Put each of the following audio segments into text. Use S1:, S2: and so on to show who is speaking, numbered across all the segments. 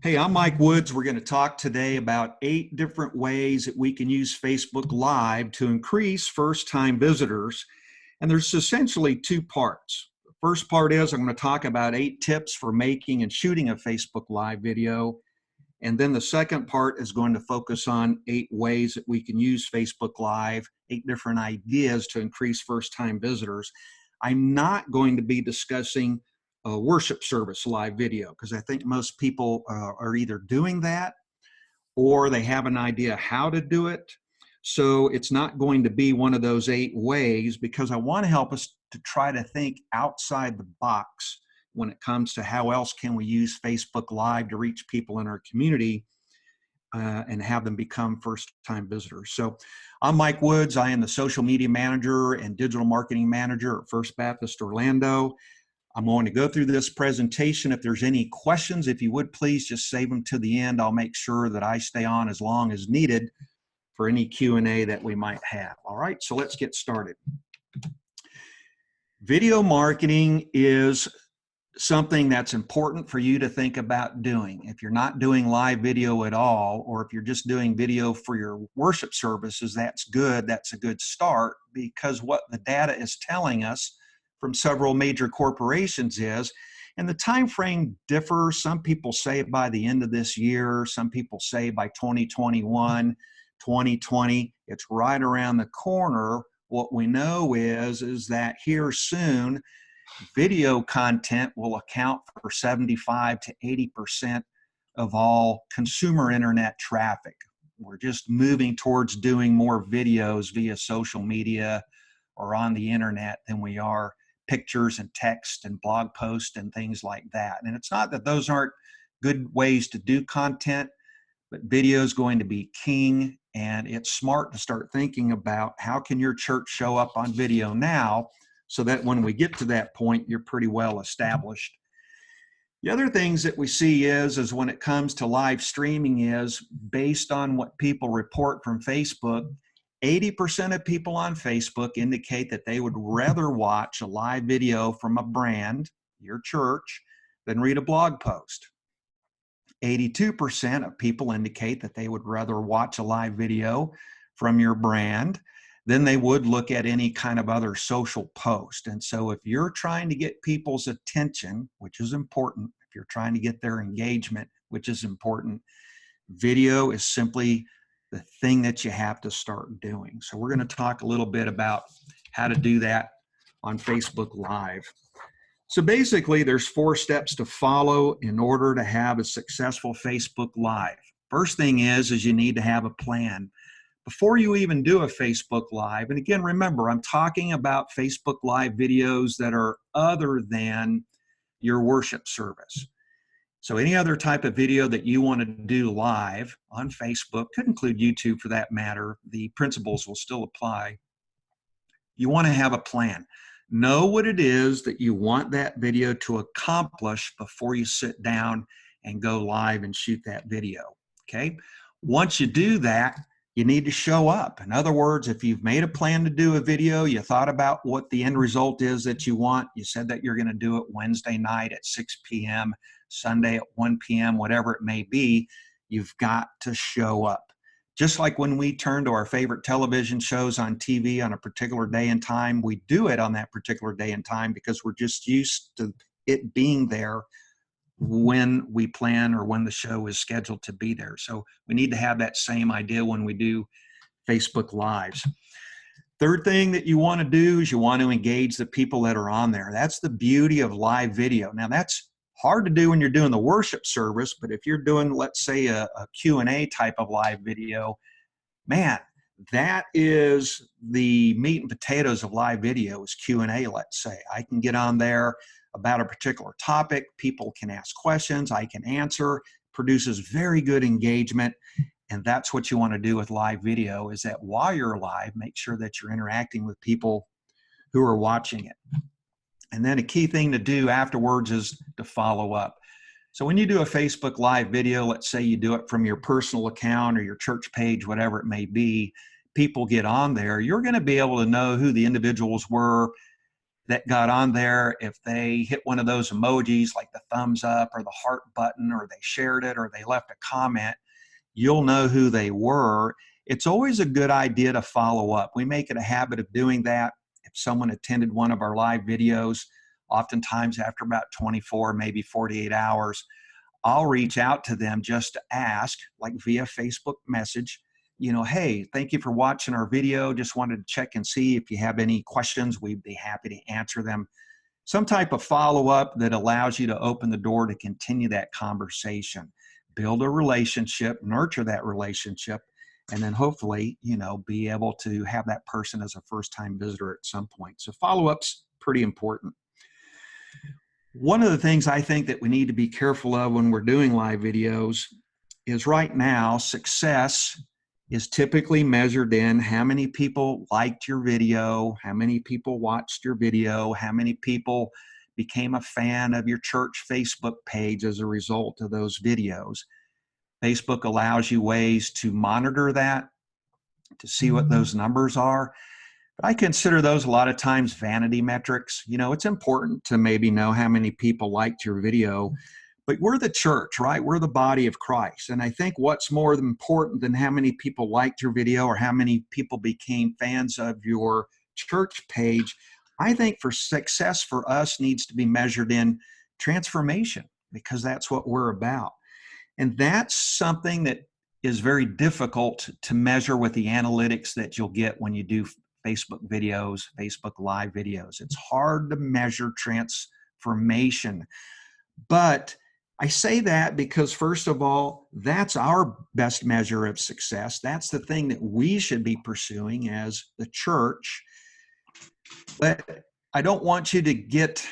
S1: Hey, I'm Mike Woods. We're going to talk today about 8 different ways that we can use Facebook Live to increase first-time visitors. And there's essentially 2 parts. The first part is I'm going to talk about 8 tips for making and shooting a Facebook Live video. And then the second part is going to focus on 8 ways that we can use Facebook Live, 8 different ideas to increase first-time visitors. I'm not going to be discussing a worship service live video because I think most people are either doing that or they have an idea how to do it. So it's not going to be one of those 8 ways because I want to help us to try to think outside the box when it comes to how else can we use Facebook Live to reach people in our community and have them become first-time visitors. So I'm Mike Woods. I am the social media manager and digital marketing manager at First Baptist Orlando. I'm going to go through this presentation. If there's any questions, if you would please just save them to the end. I'll make sure that I stay on as long as needed for any Q&A that we might have. All right, so let's get started. Video marketing is something that's important for you to think about doing. If you're not doing live video at all, or if you're just doing video for your worship services, that's good. That's a good start, because what the data is telling us from several major corporations is, and the time frame differs. Some people say by the end of this year, some people say by 2021, 2020, it's right around the corner. What we know is that here soon, video content will account for 75 to 80% of all consumer internet traffic. We're just moving towards doing more videos via social media or on the internet than we are pictures and text and blog posts and things like that. And it's not that those aren't good ways to do content, but video is going to be king, and it's smart to start thinking about how can your church show up on video now so that when we get to that point, you're pretty well established. The other things that we see is when it comes to live streaming is based on what people report from Facebook, 80% of people on Facebook indicate that they would rather watch a live video from a brand, your church, than read a blog post. 82% of people indicate that they would rather watch a live video from your brand than they would look at any kind of other social post. And so if you're trying to get people's attention, which is important, if you're trying to get their engagement, which is important, video is simply the thing that you have to start doing. So we're going to talk a little bit about how to do that on Facebook Live. So basically, there's 4 steps to follow in order to have a successful Facebook Live. First thing is you need to have a plan. Before you even do a Facebook Live, and again, remember, I'm talking about Facebook Live videos that are other than your worship service. So any other type of video that you want to do live on Facebook, could include YouTube for that matter, the principles will still apply. You want to have a plan. Know what it is that you want that video to accomplish before you sit down and go live and shoot that video, okay? Once you do that, you need to show up. In other words, if you've made a plan to do a video, you thought about what the end result is that you want, you said that you're going to do it Wednesday night at 6 p.m., Sunday at 1 p.m., whatever it may be, you've got to show up. Just like when we turn to our favorite television shows on TV on a particular day and time, we do it on that particular day and time because we're just used to it being there when we plan or when the show is scheduled to be there. So we need to have that same idea when we do Facebook Lives. Third thing that you want to do is you want to engage the people that are on there. That's the beauty of live video. Now that's hard to do when you're doing the worship service, but if you're doing, let's say, a Q&A type of live video, man, that is the meat and potatoes of live video is Q&A, let's say. I can get on there about a particular topic. People can ask questions. I can answer. Produces very good engagement. And that's what you want to do with live video is that while you're live, make sure that you're interacting with people who are watching it. And then a key thing to do afterwards is to follow up. So when you do a Facebook Live video, let's say you do it from your personal account or your church page, whatever it may be, people get on there, you're going to be able to know who the individuals were that got on there, if they hit one of those emojis like the thumbs up or the heart button, or they shared it, or they left a comment, you'll know who they were. It's always a good idea to follow up. We make it a habit of doing that. If someone attended one of our live videos, oftentimes after about 24, maybe 48 hours, I'll reach out to them just to ask, like via Facebook message, hey, thank you for watching our video. Just wanted to check and see if you have any questions. We'd be happy to answer them. Some type of follow-up that allows you to open the door to continue that conversation, build a relationship, nurture that relationship, and then hopefully, be able to have that person as a first-time visitor at some point. So follow-up's pretty important. One of the things I think that we need to be careful of when we're doing live videos is right now, success is typically measured in how many people liked your video, how many people watched your video, how many people became a fan of your church Facebook page as a result of those videos. Facebook allows you ways to monitor that, to see what those numbers are. But I consider those a lot of times vanity metrics. It's important to maybe know how many people liked your video, but we're the church, right? We're the body of Christ. And I think what's more important than how many people liked your video or how many people became fans of your church page, I think for success for us needs to be measured in transformation, because that's what we're about. And that's something that is very difficult to measure with the analytics that you'll get when you do Facebook videos, Facebook live videos. It's hard to measure transformation. But I say that because, first of all, that's our best measure of success. That's the thing that we should be pursuing as the church. But I don't want you to get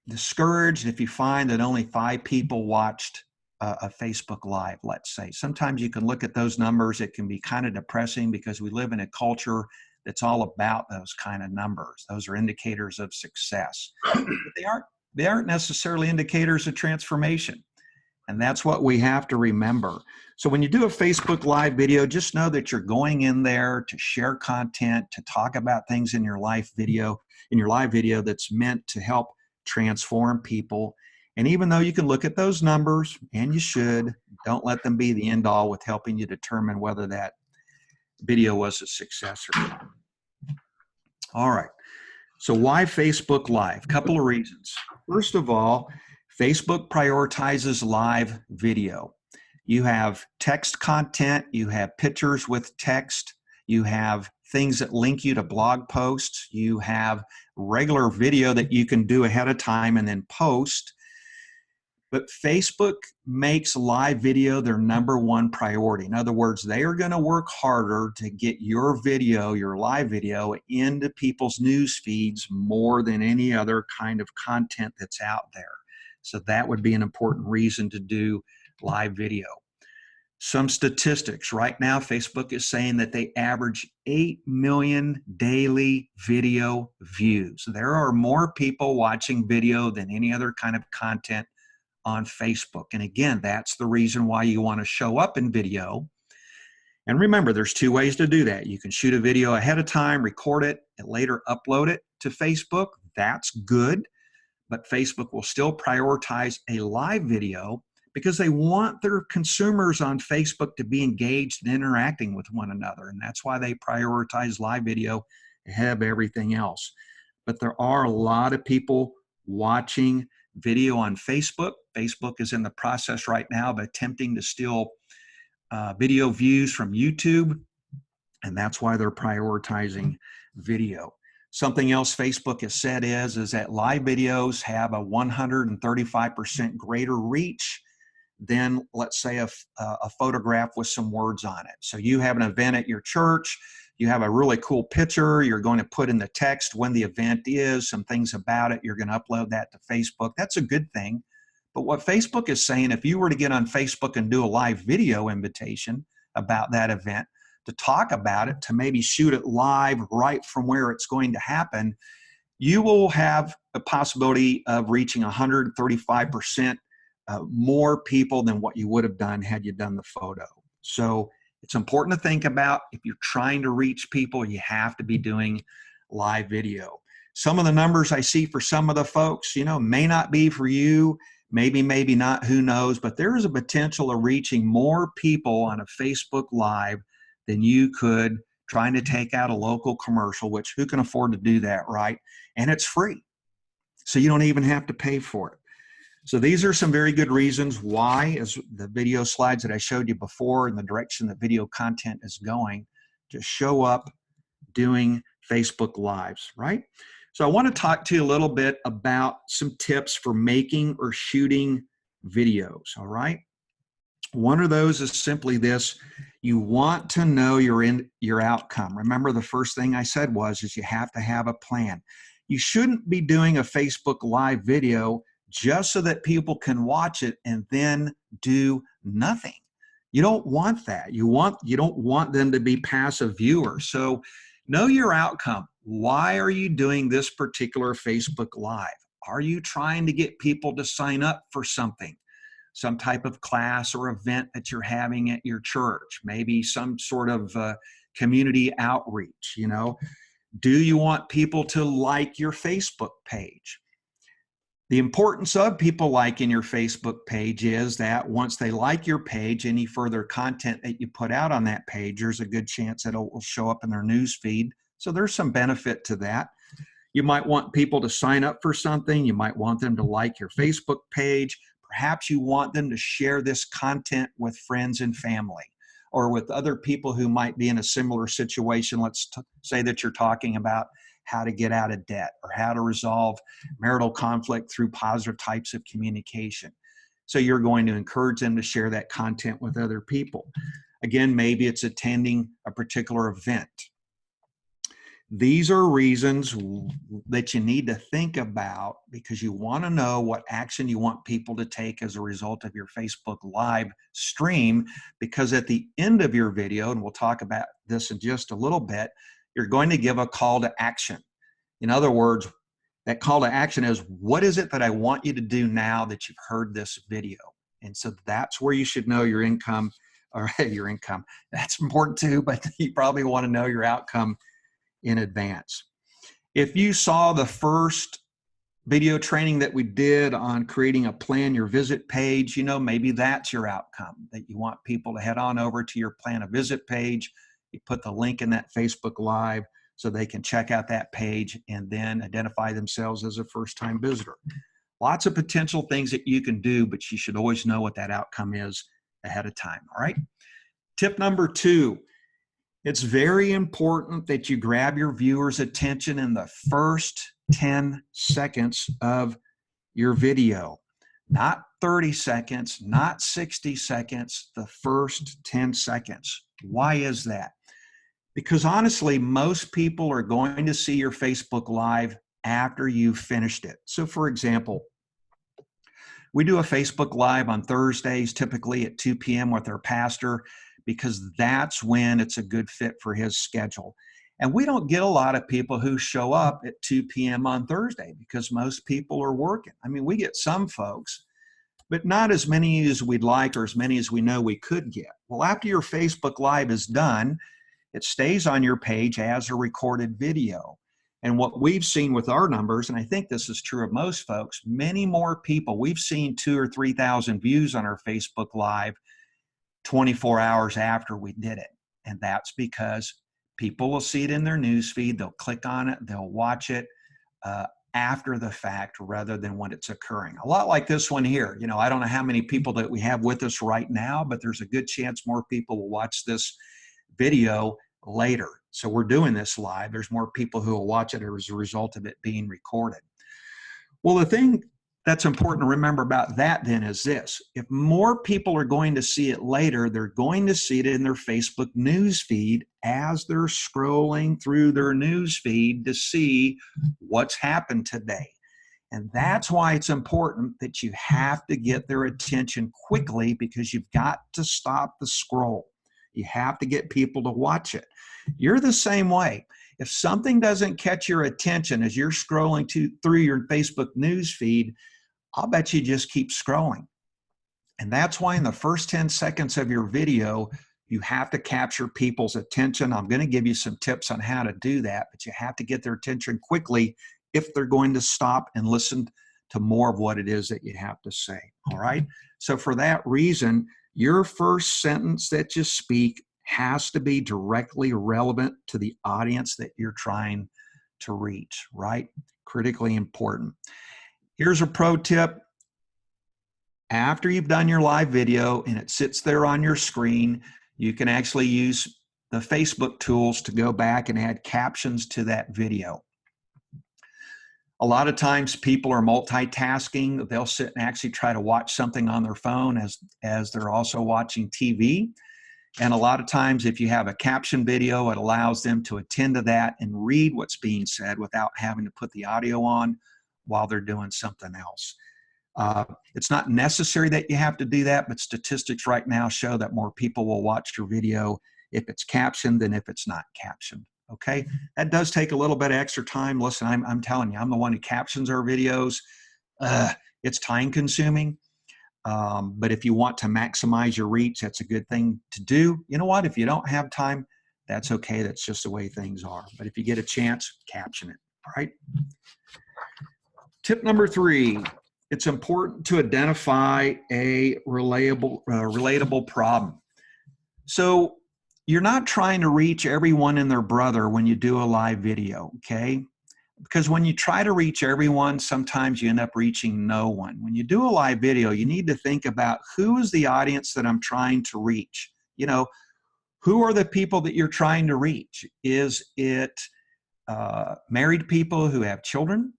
S1: discouraged if you find that only 5 people watched a Facebook Live, let's say. Sometimes you can look at those numbers. It can be kind of depressing because we live in a culture that's all about those kind of numbers. Those are indicators of success. But they aren't necessarily indicators of transformation. And that's what we have to remember. So when you do a Facebook Live video, just know that you're going in there to share content, to talk about things in your live video that's meant to help transform people. And even though you can look at those numbers, and you should, don't let them be the end all with helping you determine whether that video was a success or not. All right. So why Facebook Live? Couple of reasons. First of all, Facebook prioritizes live video. You have text content, you have pictures with text, you have things that link you to blog posts, you have regular video that you can do ahead of time and then post. But Facebook makes live video their #1 priority. In other words, they are going to work harder to get your video, your live video, into people's news feeds more than any other kind of content that's out there. So that would be an important reason to do live video. Some statistics. Right now, Facebook is saying that they average 8 million daily video views. There are more people watching video than any other kind of content on Facebook. And again, that's the reason why you want to show up in video. And remember, there's 2 ways to do that. You can shoot a video ahead of time, record it, and later upload it to Facebook. That's good. But Facebook will still prioritize a live video because they want their consumers on Facebook to be engaged and interacting with one another. And that's why they prioritize live video ahead of everything else. But there are a lot of people watching video on Facebook. Facebook is in the process right now of attempting to steal video views from YouTube, and that's why they're prioritizing video. Something else Facebook has said is that live videos have a 135% greater reach than, let's say, a photograph with some words on it. So you have an event at your church, you have a really cool picture, you're going to put in the text when the event is, some things about it, you're going to upload that to Facebook. That's a good thing. But what Facebook is saying, if you were to get on Facebook and do a live video invitation about that event, to talk about it, to maybe shoot it live right from where it's going to happen, you will have a possibility of reaching 135% more people than what you would have done had you done the photo. So it's important to think about, if you're trying to reach people, you have to be doing live video. Some of the numbers I see for some of the folks, may not be for you, maybe not, who knows, but there is a potential of reaching more people on a Facebook Live than you could trying to take out a local commercial, which who can afford to do that, right? And it's free. So you don't even have to pay for it. So these are some very good reasons why, as the video slides that I showed you before and the direction that video content is going, to show up doing Facebook Lives, right? So I want to talk to you a little bit about some tips for making or shooting videos, all right? One of those is simply this: you want to know your outcome. Remember, the first thing I said is you have to have a plan. You shouldn't be doing a Facebook Live video just so that people can watch it and then do nothing. You don't want that. You don't want them to be passive viewers. So know your outcome. Why are you doing this particular Facebook Live? Are you trying to get people to sign up for something? Some type of class or event that you're having at your church, maybe some sort of community outreach, Do you want people to like your Facebook page? The importance of people liking your Facebook page is that once they like your page, any further content that you put out on that page, there's a good chance that it will show up in their news feed. So there's some benefit to that. You might want people to sign up for something. You might want them to like your Facebook page. Perhaps you want them to share this content with friends and family or with other people who might be in a similar situation. Let's say that you're talking about how to get out of debt or how to resolve marital conflict through positive types of communication. So you're going to encourage them to share that content with other people. Again, maybe it's attending a particular event. These are reasons that you need to think about because you want to know what action you want people to take as a result of your Facebook Live stream, because at the end of your video, and we'll talk about this in just a little bit, you're going to give a call to action. In other words, that call to action is, what is it that I want you to do now that you've heard this video? And so that's where you should know your income, or your income. That's important too, but you probably want to know your outcome in advance. If you saw the first video training that we did on creating a plan your visit page, maybe that's your outcome, that you want people to head on over to your plan a visit page. You put the link in that Facebook Live so they can check out that page and then identify themselves as a first-time visitor. Lots of potential things that you can do, but you should always know what that outcome is ahead of time, all right? Tip number 2, it's very important that you grab your viewers' attention in the first 10 seconds of your video. Not 30 seconds, not 60 seconds, the first 10 seconds. Why is that? Because honestly, most people are going to see your Facebook Live after you've finished it. So for example, we do a Facebook Live on Thursdays, typically at 2 p.m. with our pastor, because that's when it's a good fit for his schedule. And we don't get a lot of people who show up at 2 p.m. on Thursday because most people are working. I mean, we get some folks, but not as many as we'd like or as many as we know we could get. Well, after your Facebook Live is done, it stays on your page as a recorded video. And what we've seen with our numbers, and I think this is true of most folks, many more people, we've seen 2,000 or 3,000 views on our Facebook Live 24 hours after we did it. And that's because people will see it in their news feed, they'll click on it, they'll watch it after the fact rather than when it's occurring. A lot like this one here. I don't know how many people that we have with us right now, but there's a good chance more people will watch this video later. So we're doing this live. There's more people who will watch it as a result of it being recorded. Well, the thing that's important to remember about that then is this: if more people are going to see it later, they're going to see it in their Facebook news feed as they're scrolling through their news feed to see what's happened today. And that's why it's important that you have to get their attention quickly, because you've got to stop the scroll. You have to get people to watch it. You're the same way. If something doesn't catch your attention as you're scrolling through your Facebook news feed, I'll bet you just keep scrolling. And that's why in the first 10 seconds of your video, you have to capture people's attention. I'm going to give you some tips on how to do that, but you have to get their attention quickly if they're going to stop and listen to more of what it is that you have to say. All right. So for that reason, your first sentence that you speak has to be directly relevant to the audience that you're trying to reach, right? Critically important. Here's a pro tip. After you've done your live video and it sits there on your screen, you can actually use the Facebook tools to go back and add captions to that video. A lot of times people are multitasking. They'll sit and actually try to watch something on their phone as they're also watching TV. And a lot of times if you have a caption video, it allows them to attend to that and read what's being said without having to put the audio on while they're doing something else. It's not necessary that you have to do that, but statistics right now show that more people will watch your video if it's captioned than if it's not captioned. Okay, that does take a little bit of extra time. Listen, I'm telling you, I'm the one who captions our videos. It's time consuming. But if you want to maximize your reach, that's a good thing to do. You know what? If you don't have time, that's okay. That's just the way things are. But if you get a chance, caption it. All right. Tip number 3, it's important to identify a relatable problem. So you're not trying to reach everyone and their brother when you do a live video, okay? Because when you try to reach everyone, sometimes you end up reaching no one. When you do a live video, you need to think about who is the audience that I'm trying to reach. You know, who are the people that you're trying to reach? Is it married people who have children,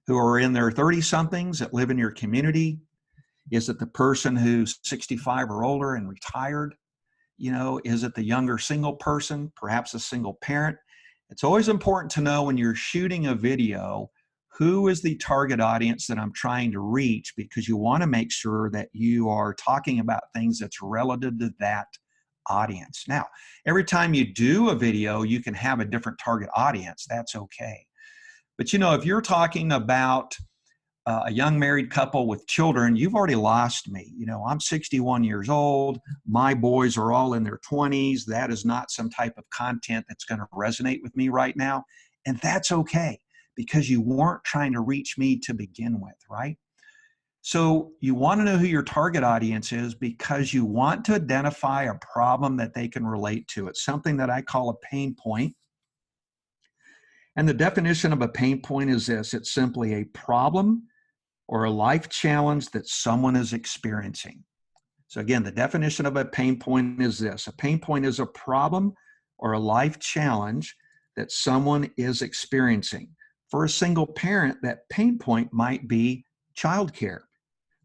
S1: who are in their 30-somethings that live in your community? Is it the person who's 65 or older and retired? You know, is it the younger single person, perhaps a single parent? It's always important to know when you're shooting a video, who is the target audience that I'm trying to reach, because you want to make sure that you are talking about things that's relative to that audience. Now, every time you do a video, you can have a different target audience. That's okay. But you know, if you're talking about a young married couple with children, you've already lost me. You know, I'm 61 years old. My boys are all in their 20s. That is not some type of content that's going to resonate with me right now. And that's okay, because you weren't trying to reach me to begin with, right? So you want to know who your target audience is because you want to identify a problem that they can relate to. It's something that I call a pain point. And the definition of a pain point is this: it's simply a problem or a life challenge that someone is experiencing. So again, the definition of a pain point is this: a pain point is a problem or a life challenge that someone is experiencing. For a single parent, that pain point might be childcare.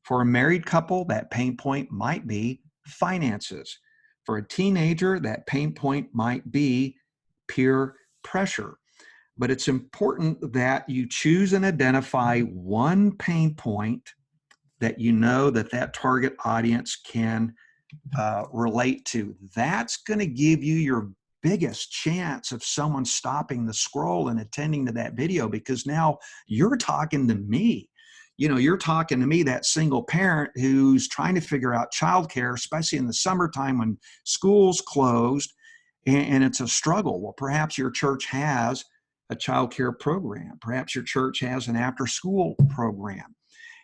S1: For a married couple, that pain point might be finances. For a teenager, that pain point might be peer pressure. But it's important that you choose and identify one pain point that you know that target audience can relate to. That's going to give you your biggest chance of someone stopping the scroll and attending to that video, because now you're talking to me. You know, you're talking to me, that single parent who's trying to figure out childcare, especially in the summertime when school's closed and it's a struggle. Well, perhaps your church has a child care program. Perhaps your church has an after-school program.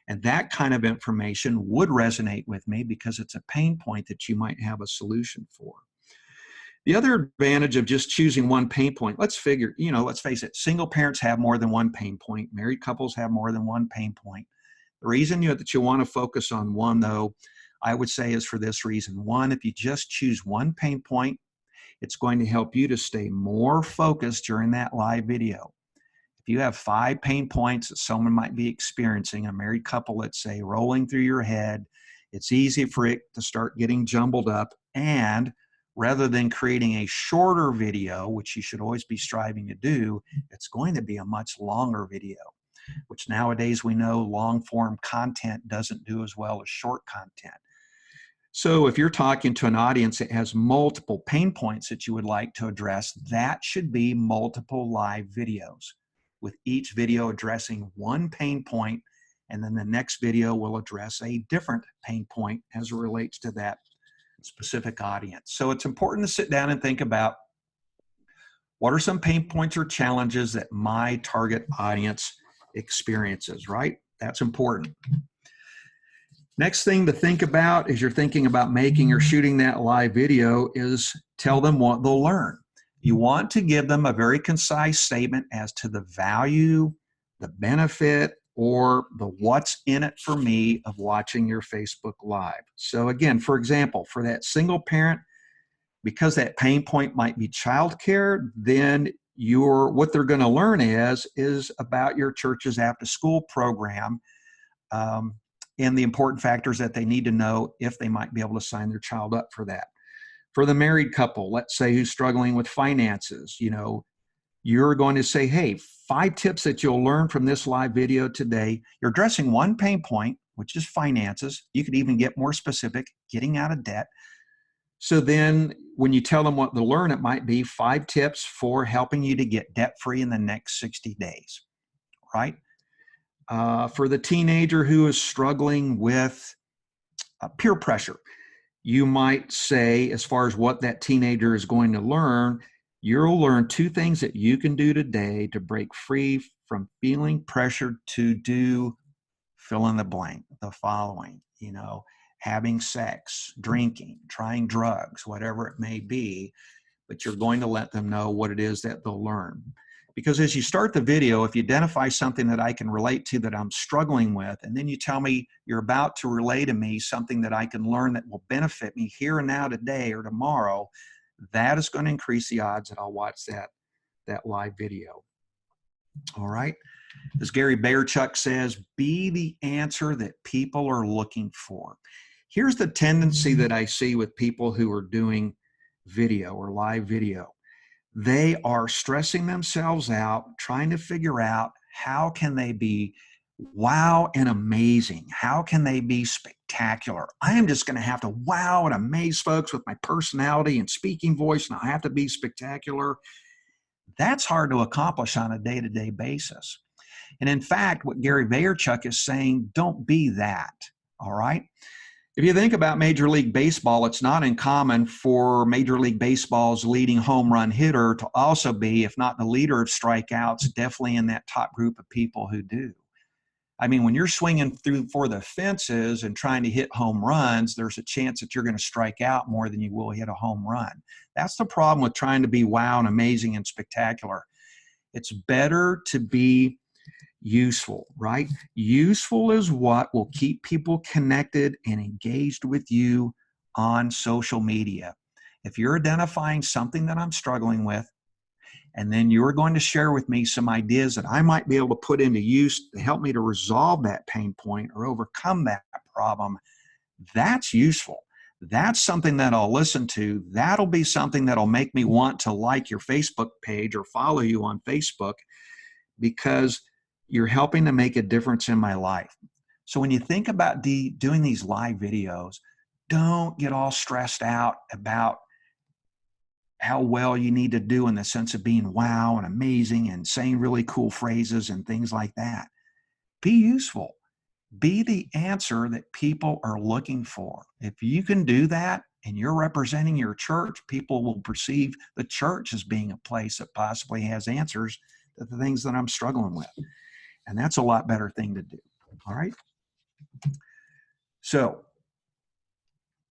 S1: And that kind of information would resonate with me because it's a pain point that you might have a solution for. The other advantage of just choosing one pain point, let's face it, single parents have more than one pain point. Married couples have more than one pain point. The reason that you want to focus on one, though, I would say is for this reason. One, if you just choose one pain point, it's going to help you to stay more focused during that live video. If you have 5 pain points that someone might be experiencing, a married couple, let's say, rolling through your head, it's easy for it to start getting jumbled up. And rather than creating a shorter video, which you should always be striving to do, it's going to be a much longer video, which nowadays we know long form content doesn't do as well as short content. So if you're talking to an audience that has multiple pain points that you would like to address, that should be multiple live videos, with each video addressing one pain point, and then the next video will address a different pain point as it relates to that specific audience. So it's important to sit down and think about, what are some pain points or challenges that my target audience experiences, right? That's important. Next thing to think about as you're thinking about making or shooting that live video is tell them what they'll learn. You want to give them a very concise statement as to the value, the benefit, or the what's in it for me of watching your Facebook Live. So again, for example, for that single parent, because that pain point might be childcare, then what they're going to learn is about your church's after school program, and the important factors that they need to know if they might be able to sign their child up for that. For the married couple, let's say who's struggling with finances, you're going to say, hey, 5 tips that you'll learn from this live video today. You're addressing one pain point, which is finances. You could even get more specific, getting out of debt. So then when you tell them what to learn, it might be 5 tips for helping you to get debt-free in the next 60 days, right? For the teenager who is struggling with peer pressure, you might say, as far as what that teenager is going to learn, you'll learn 2 things that you can do today to break free from feeling pressured to do fill in the blank, the following, having sex, drinking, trying drugs, whatever it may be, but you're going to let them know what it is that they'll learn. Because as you start the video, if you identify something that I can relate to that I'm struggling with, and then you tell me you're about to relay to me something that I can learn that will benefit me here and now today or tomorrow, that is going to increase the odds that I'll watch that live video. All right. As Gary Vaynerchuk says, be the answer that people are looking for. Here's the tendency that I see with people who are doing video or live video. They are stressing themselves out, trying to figure out how can they be wow and amazing? How can they be spectacular? I am just going to have to wow and amaze folks with my personality and speaking voice, and I have to be spectacular. That's hard to accomplish on a day-to-day basis. And in fact, what Gary Vaynerchuk is saying, don't be that, all right? If you think about Major League Baseball, it's not uncommon for Major League Baseball's leading home run hitter to also be, if not the leader of strikeouts, definitely in that top group of people who do. I mean, when you're swinging through for the fences and trying to hit home runs, there's a chance that you're going to strike out more than you will hit a home run. That's the problem with trying to be wow and amazing and spectacular. It's better to be useful, right? Useful is what will keep people connected and engaged with you on social media. If you're identifying something that I'm struggling with, and then you're going to share with me some ideas that I might be able to put into use to help me to resolve that pain point or overcome that problem, that's useful. That's something that I'll listen to. That'll be something that'll make me want to like your Facebook page or follow you on Facebook, because you're helping to make a difference in my life. So when you think about doing these live videos, don't get all stressed out about how well you need to do in the sense of being wow and amazing and saying really cool phrases and things like that. Be useful. Be the answer that people are looking for. If you can do that and you're representing your church, people will perceive the church as being a place that possibly has answers to the things that I'm struggling with. And that's a lot better thing to do. All right. So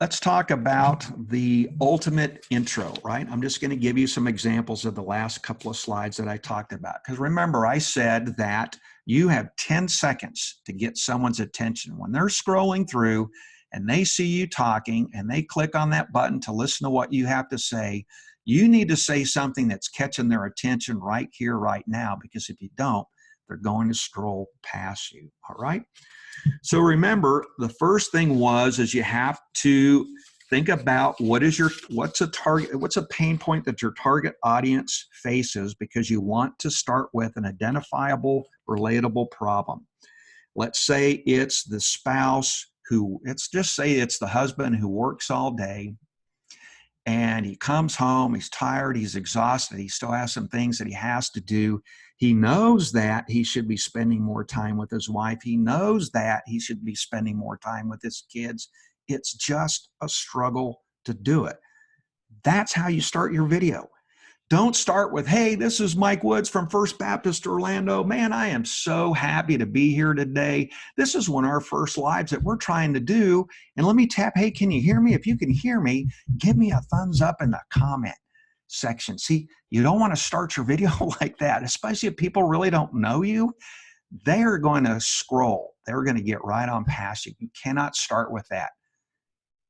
S1: let's talk about the ultimate intro, right? I'm just going to give you some examples of the last couple of slides that I talked about. Because remember, I said that you have 10 seconds to get someone's attention. When they're scrolling through and they see you talking and they click on that button to listen to what you have to say, you need to say something that's catching their attention right here, right now, because if you don't, they're going to scroll past you, all right? So remember, the first thing is you have to think about what's a pain point that your target audience faces, because you want to start with an identifiable, relatable problem. Let's say it's the spouse let's just say it's the husband who works all day and he comes home, he's tired, he's exhausted, he still has some things that he has to do. He knows that he should be spending more time with his wife. He knows that he should be spending more time with his kids. It's just a struggle to do it. That's how you start your video. Don't start with, hey, this is Mike Woods from First Baptist Orlando. Man, I am so happy to be here today. This is one of our first lives that we're trying to do. And let me tap, hey, can you hear me? If you can hear me, give me a thumbs up in the comment section. See, you don't want to start your video like that, especially if people really don't know you. They're going to scroll. They're going to get right on past you. You cannot start with that.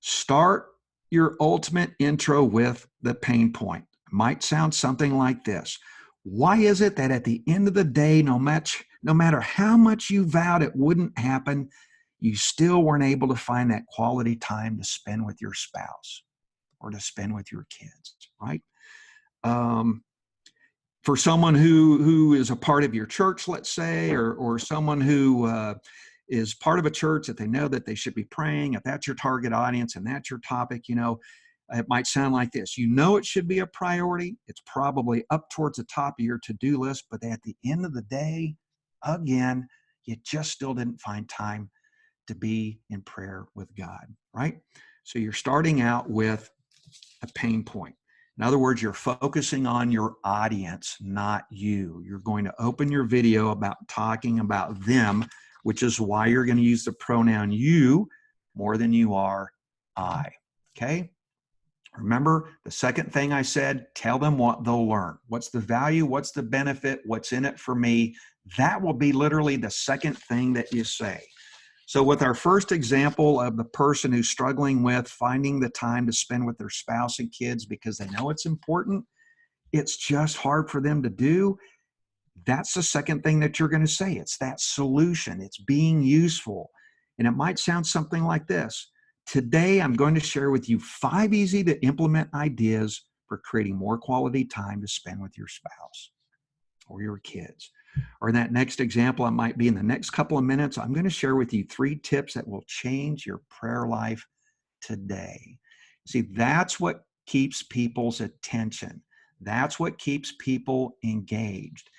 S1: Start your ultimate intro with the pain point. It might sound something like this. Why is it that at the end of the day, no matter how much you vowed it wouldn't happen, you still weren't able to find that quality time to spend with your spouse or to spend with your kids, right? For someone who is a part of your church, let's say, or someone who is part of a church that they know that they should be praying, if that's your target audience and that's your topic, you know, it might sound like this. You know it should be a priority. It's probably up towards the top of your to-do list, but at the end of the day, again, you just still didn't find time to be in prayer with God, right? So you're starting out with a pain point. In other words, you're focusing on your audience, not you. You're going to open your video about talking about them, which is why you're going to use the pronoun you more than you are I. Okay? Remember the second thing I said, tell them what they'll learn. What's the value? What's the benefit? What's in it for me? That will be literally the second thing that you say. So with our first example of the person who's struggling with finding the time to spend with their spouse and kids because they know it's important, it's just hard for them to do. That's the second thing that you're going to say. It's that solution. It's being useful. And it might sound something like this. Today, I'm going to share with you 5 easy to implement ideas for creating more quality time to spend with your spouse or your kids. Or in that next example, it might be in the next couple of minutes, I'm going to share with you 3 tips that will change your prayer life today. See, that's what keeps people's attention. That's what keeps people engaged.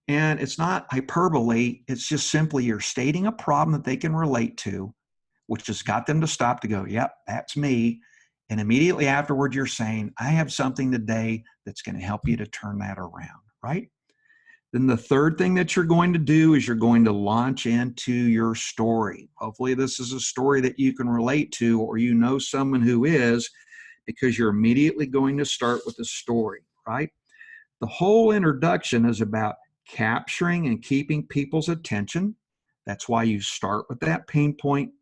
S1: And it's not hyperbole. It's just simply you're stating a problem that they can relate to, which has got them to stop to go, yep, that's me. And immediately afterward, you're saying, I have something today that's going to help you to turn that around, right? Then the third thing that you're going to do is you're going to launch into your story. Hopefully this is a story that you can relate to, or you know someone who is, because you're immediately going to start with a story, right? The whole introduction is about capturing and keeping people's attention. That's why you start with that pain point.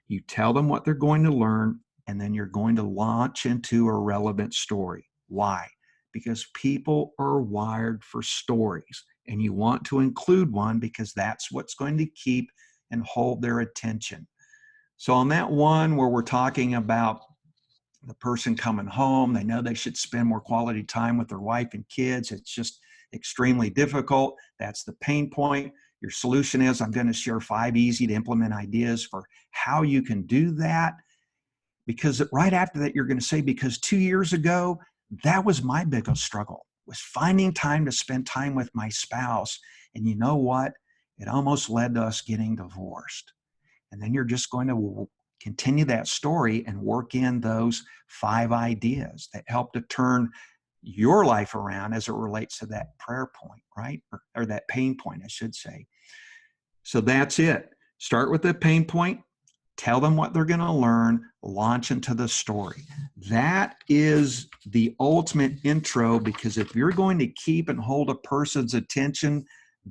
S1: You tell them what they're going to learn, and then you're going to launch into a relevant story. Why? Because people are wired for stories, and you want to include one because that's what's going to keep and hold their attention. So on that one where we're talking about the person coming home, they know they should spend more quality time with their wife and kids. It's just extremely difficult. That's the pain point. Your solution is I'm going to share 5 easy to implement ideas for how you can do that. Because right after that, you're going to say, because 2 years ago, that was my biggest struggle, was finding time to spend time with my spouse. And you know what? It almost led to us getting divorced. And then you're just going to continue that story and work in those 5 ideas that help to turn your life around as it relates to that prayer point, right? Or that pain point, I should say. So that's it. Start with the pain point, tell them what they're going to learn, launch into the story. That is the ultimate intro, because if you're going to keep and hold a person's attention,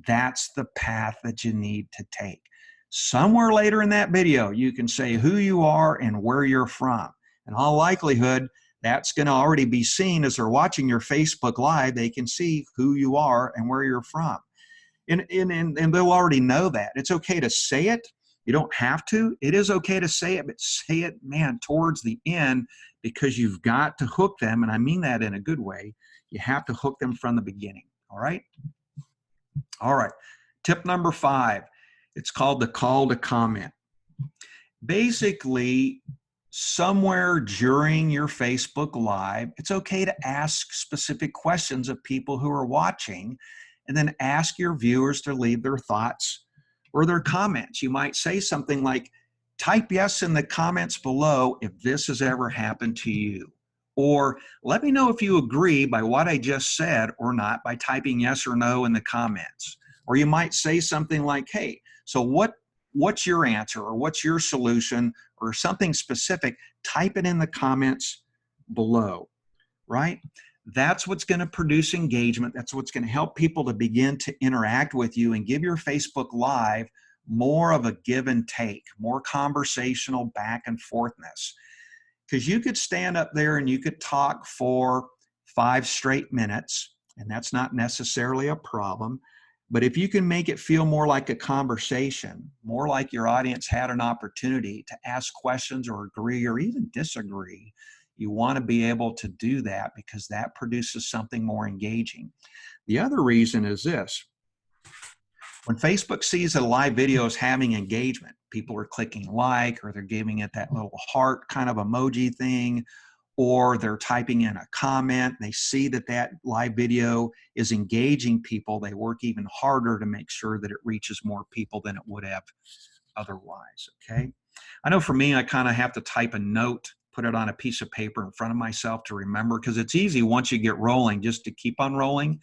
S1: that's the path that you need to take. Somewhere later in that video, you can say who you are and where you're from. In all likelihood, that's going to already be seen as they're watching your Facebook Live. They can see who you are and where you're from. And they'll already know that. It's okay to say it. You don't have to. It is okay to say it, but say it, man, towards the end, because you've got to hook them, and I mean that in a good way. You have to hook them from the beginning, all right? All right, tip number 5. It's called the call to comment. Basically, somewhere during your Facebook Live, it's okay to ask specific questions of people who are watching, and then ask your viewers to leave their thoughts or their comments. You might say something like, type yes in the comments below if this has ever happened to you. Or let me know if you agree by what I just said or not by typing yes or no in the comments. Or you might say something like, hey, so what's your answer, or what's your solution, or something specific? Type it in the comments below, right? That's what's going to produce engagement. That's what's going to help people to begin to interact with you and give your Facebook Live more of a give and take, more conversational back and forthness. Because you could stand up there and you could talk for 5 straight minutes, and that's not necessarily a problem. But if you can make it feel more like a conversation, more like your audience had an opportunity to ask questions or agree or even disagree, you want to be able to do that, because that produces something more engaging. The other reason is this. When Facebook sees that a live video is having engagement, people are clicking like, or they're giving it that little heart kind of emoji thing, or they're typing in a comment, they see that that live video is engaging people, they work even harder to make sure that it reaches more people than it would have otherwise, okay? I know for me, I kind of have to type a note, put it on a piece of paper in front of myself to remember, because it's easy once you get rolling just to keep on rolling.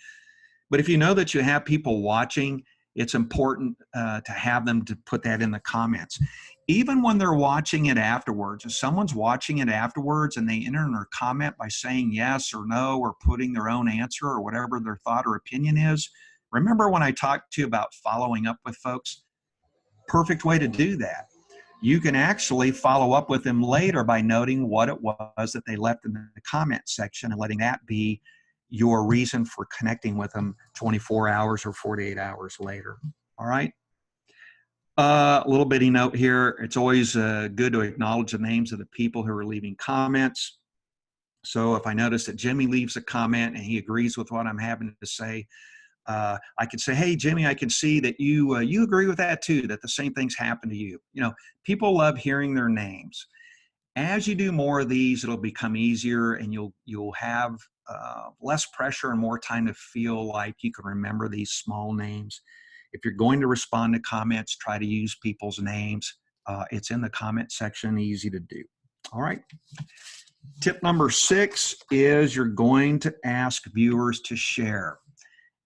S1: But if you know that you have people watching, it's important to have them to put that in the comments. Even when they're watching it afterwards, if someone's watching it afterwards and they enter in their comment by saying yes or no, or putting their own answer or whatever their thought or opinion is, remember when I talked to you about following up with folks? Perfect way to do that. You can actually follow up with them later by noting what it was that they left in the comment section and letting that be your reason for connecting with them 24 hours or 48 hours later. All right. A little bitty note here. It's always good to acknowledge the names of the people who are leaving comments. So if I notice that Jimmy leaves a comment and he agrees with what I'm having to say, I could say, hey, Jimmy, I can see that you agree with that too, that the same things happen to you. You know, people love hearing their names. As you do more of these, it'll become easier, and you'll have less pressure and more time to feel like you can remember these small names. If you're going to respond to comments, try to use people's names. It's in the comment section, easy to do. All right. Tip number 6 is you're going to ask viewers to share.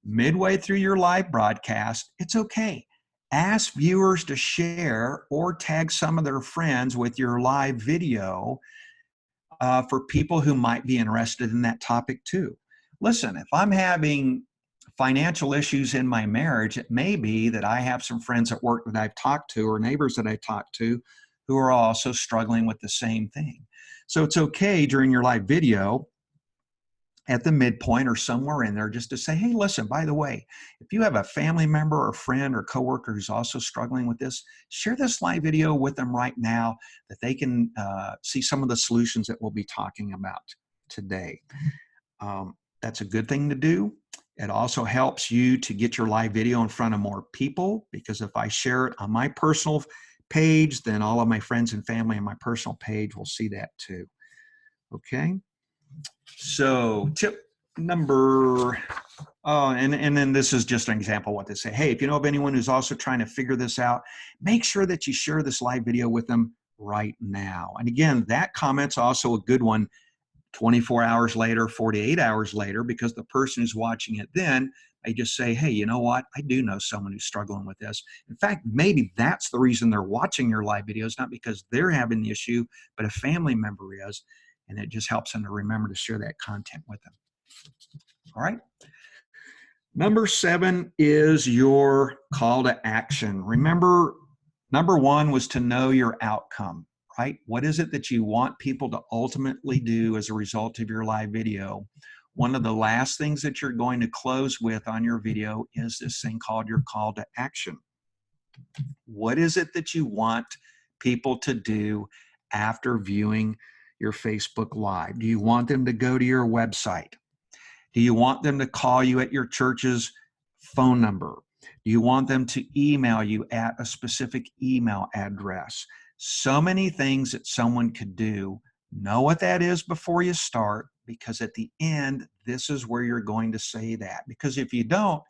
S1: Midway through your live broadcast, it's okay. Ask viewers to share or tag some of their friends with your live video for people who might be interested in that topic too. Listen, if I'm having financial issues in my marriage, it may be that I have some friends at work that I've talked to, or neighbors that I talked to, who are also struggling with the same thing. So it's okay during your live video at the midpoint or somewhere in there just to say, hey, listen, by the way, if you have a family member or friend or coworker who's also struggling with this, share this live video with them right now, that they can see some of the solutions that we'll be talking about today. That's a good thing to do. It also helps you to get your live video in front of more people, because if I share it on my personal page, then all of my friends and family on my personal page will see that too. Okay. So tip number, and then this is just an example of what they say. Hey, if you know of anyone who's also trying to figure this out, make sure that you share this live video with them right now. And again, that comment's also a good one 24 hours later, 48 hours later, because the person who's watching it then may just say, hey, you know what? I do know someone who's struggling with this. In fact, maybe that's the reason they're watching your live videos, not because they're having the issue, but a family member is. And it just helps them to remember to share that content with them. All right. Number 7 is your call to action. Remember, number 1 was to know your outcome, right? What is it that you want people to ultimately do as a result of your live video? One of the last things that you're going to close with on your video is this thing called your call to action. What is it that you want people to do after viewing your Facebook Live? Do you want them to go to your website? Do you want them to call you at your church's phone number? Do you want them to email you at a specific email address? So many things that someone could do. Know what that is before you start, because at the end, this is where you're going to say that. Because if you don't,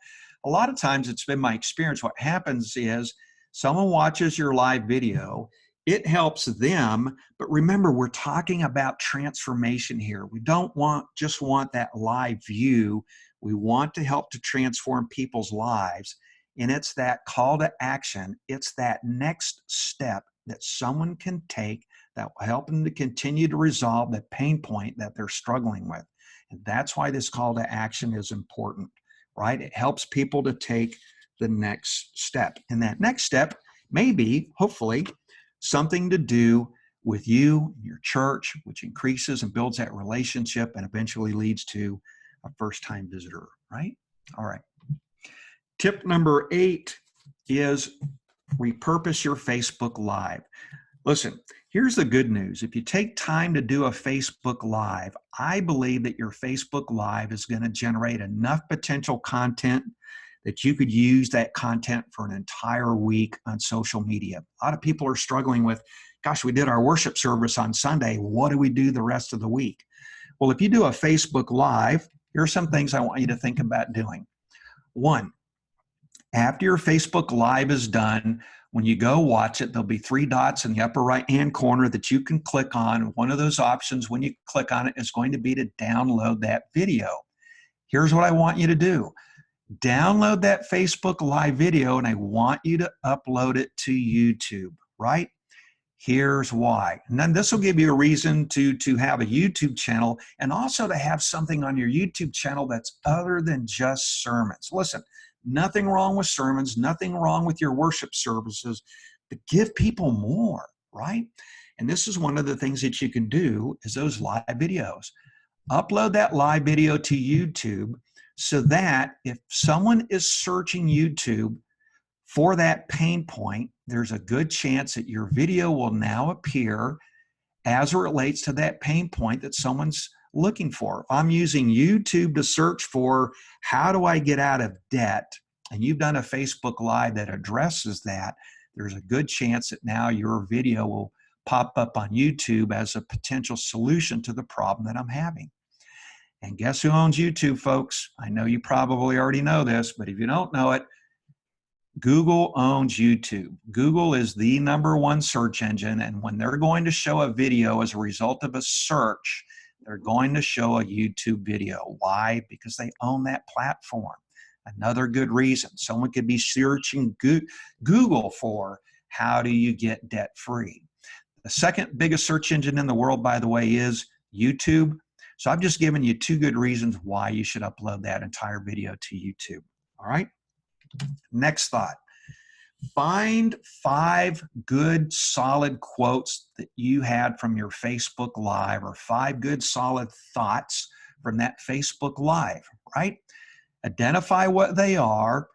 S1: a lot of times it's been my experience, what happens is someone watches your live video, it helps them. But remember, we're talking about transformation here. We don't just want that live view. We want to help to transform people's lives. And it's that call to action. It's that next step that someone can take that will help them to continue to resolve the pain point that they're struggling with. And that's why this call to action is important, right? It helps people to take the next step. And that next step may be, hopefully, something to do with you, your church, which increases and builds that relationship and eventually leads to a first-time visitor, right? All right. Tip number 8 is repurpose your Facebook Live. Listen, here's the good news. If you take time to do a Facebook Live, I believe that your Facebook Live is going to generate enough potential content that you could use that content for an entire week on social media. A lot of people are struggling with, gosh, we did our worship service on Sunday. What do we do the rest of the week? Well, if you do a Facebook Live, here are some things I want you to think about doing. 1, after your Facebook Live is done, when you go watch it, there'll be 3 dots in the upper right-hand corner that you can click on. One of those options, when you click on it, is going to be to download that video. Here's what I want you to do. Download that Facebook Live video, and I want you to upload it to YouTube, right? Here's why. And then this will give you a reason to have a YouTube channel, and also to have something on your YouTube channel that's other than just sermons. Listen, nothing wrong with sermons, nothing wrong with your worship services, but give people more, right? And this is one of the things that you can do is those live videos. Upload that live video to YouTube so that if someone is searching YouTube for that pain point, there's a good chance that your video will now appear as it relates to that pain point that someone's looking for. If I'm using YouTube to search for how do I get out of debt, and you've done a Facebook Live that addresses that, there's a good chance that now your video will pop up on YouTube as a potential solution to the problem that I'm having. And guess who owns YouTube, folks? I know you probably already know this, but if you don't know it, Google owns YouTube. Google is the #1 search engine, and when they're going to show a video as a result of a search, they're going to show a YouTube video. Why? Because they own that platform. Another good reason. Someone could be searching Google for how do you get debt-free. The second biggest search engine in the world, by the way, is YouTube. So I've just given you 2 good reasons why you should upload that entire video to YouTube. All right? Next thought. Find 5 good, solid quotes that you had from your Facebook Live, or 5 good, solid thoughts from that Facebook Live, right? Identify what they are,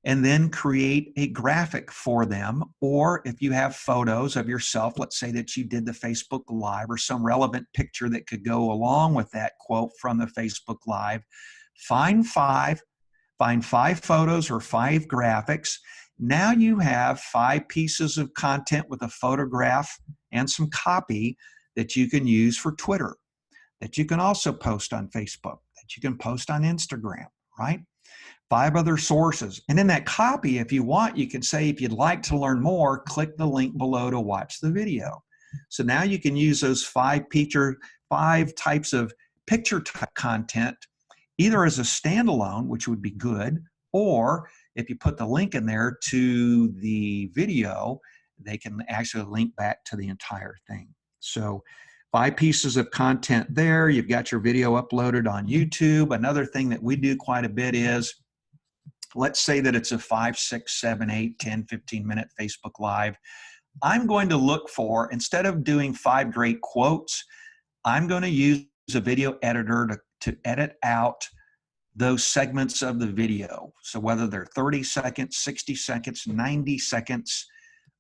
S1: and then create a graphic for them. Or if you have photos of yourself, let's say that you did the Facebook Live, or some relevant picture that could go along with that quote from the Facebook Live, find 5 photos or 5 graphics. Now you have 5 pieces of content with a photograph and some copy that you can use for Twitter, that you can also post on Facebook, that you can post on Instagram, right? 5 other sources. And in that copy, if you want, you can say, if you'd like to learn more, click the link below to watch the video. So now you can use those 5 types of picture type content either as a standalone, which would be good, or if you put the link in there to the video, they can actually link back to the entire thing. So 5 pieces of content there. You've got your video uploaded on YouTube. Another thing that we do quite a bit is, let's say that it's a 5, 6, 7, 8, 10, 15-minute Facebook Live. I'm going to look for, instead of doing 5 great quotes, I'm going to use a video editor to edit out those segments of the video. So whether they're 30 seconds, 60 seconds, 90 seconds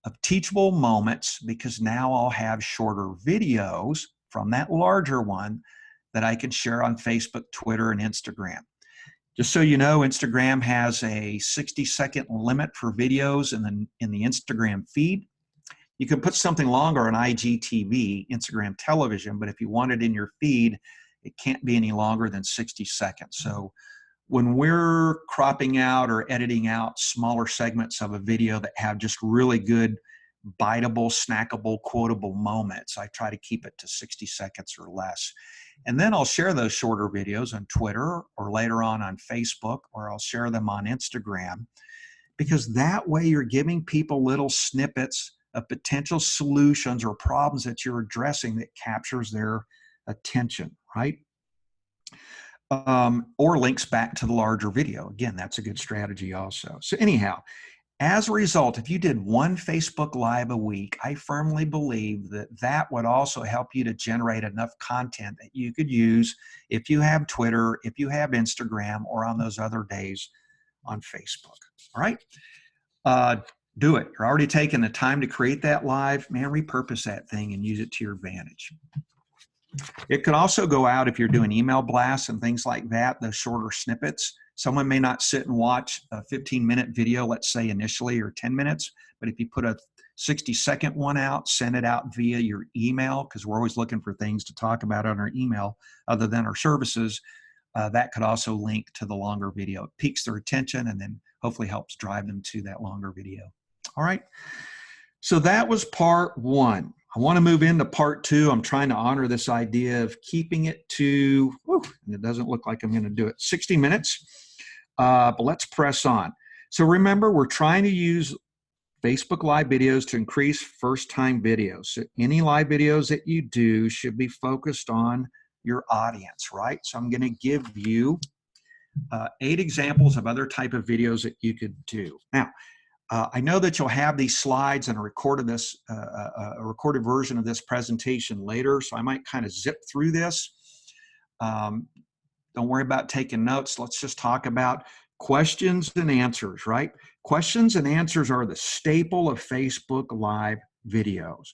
S1: of teachable moments, because now I'll have shorter videos from that larger one that I can share on Facebook, Twitter, and Instagram. Just so you know, Instagram has a 60-second limit for videos in the Instagram feed. You can put something longer on IGTV, Instagram television, but if you want it in your feed, it can't be any longer than 60 seconds. So when we're cropping out or editing out smaller segments of a video that have just really good biteable, snackable, quotable moments. I try to keep it to 60 seconds or less. And then I'll share those shorter videos on Twitter or later on Facebook, or I'll share them on Instagram, because that way you're giving people little snippets of potential solutions or problems that you're addressing that captures their attention, right? Or links back to the larger video. Again, that's a good strategy also. So anyhow, as a result, if you did one Facebook Live a week, I firmly believe that that would also help you to generate enough content that you could use if you have Twitter, if you have Instagram, or on those other days on Facebook. All right? Do it. You're already taking the time to create that live. Man, repurpose that thing and use it to your advantage. It could also go out if you're doing email blasts and things like that, those shorter snippets. Someone may not sit and watch a 15-minute video, let's say initially, or 10 minutes, but if you put a 60-second one out, send it out via your email, because we're always looking for things to talk about on our email other than our services, that could also link to the longer video. It piques their attention and then hopefully helps drive them to that longer video. All right. So that was part one. I want to move into part two. I'm trying to honor this idea of keeping it to, and it doesn't look like I'm going to do it, 60 minutes, but let's press on. So remember, we're trying to use Facebook Live videos to increase first-time videos. So any live videos that you do should be focused on your audience, right? So I'm going to give you 8 examples of other type of videos that you could do. Now, I know that you'll have these slides and a recorded version of this presentation later, so I might kind of zip through this. Don't worry about taking notes. Let's just talk about questions and answers, right? Questions and answers are the staple of Facebook Live videos.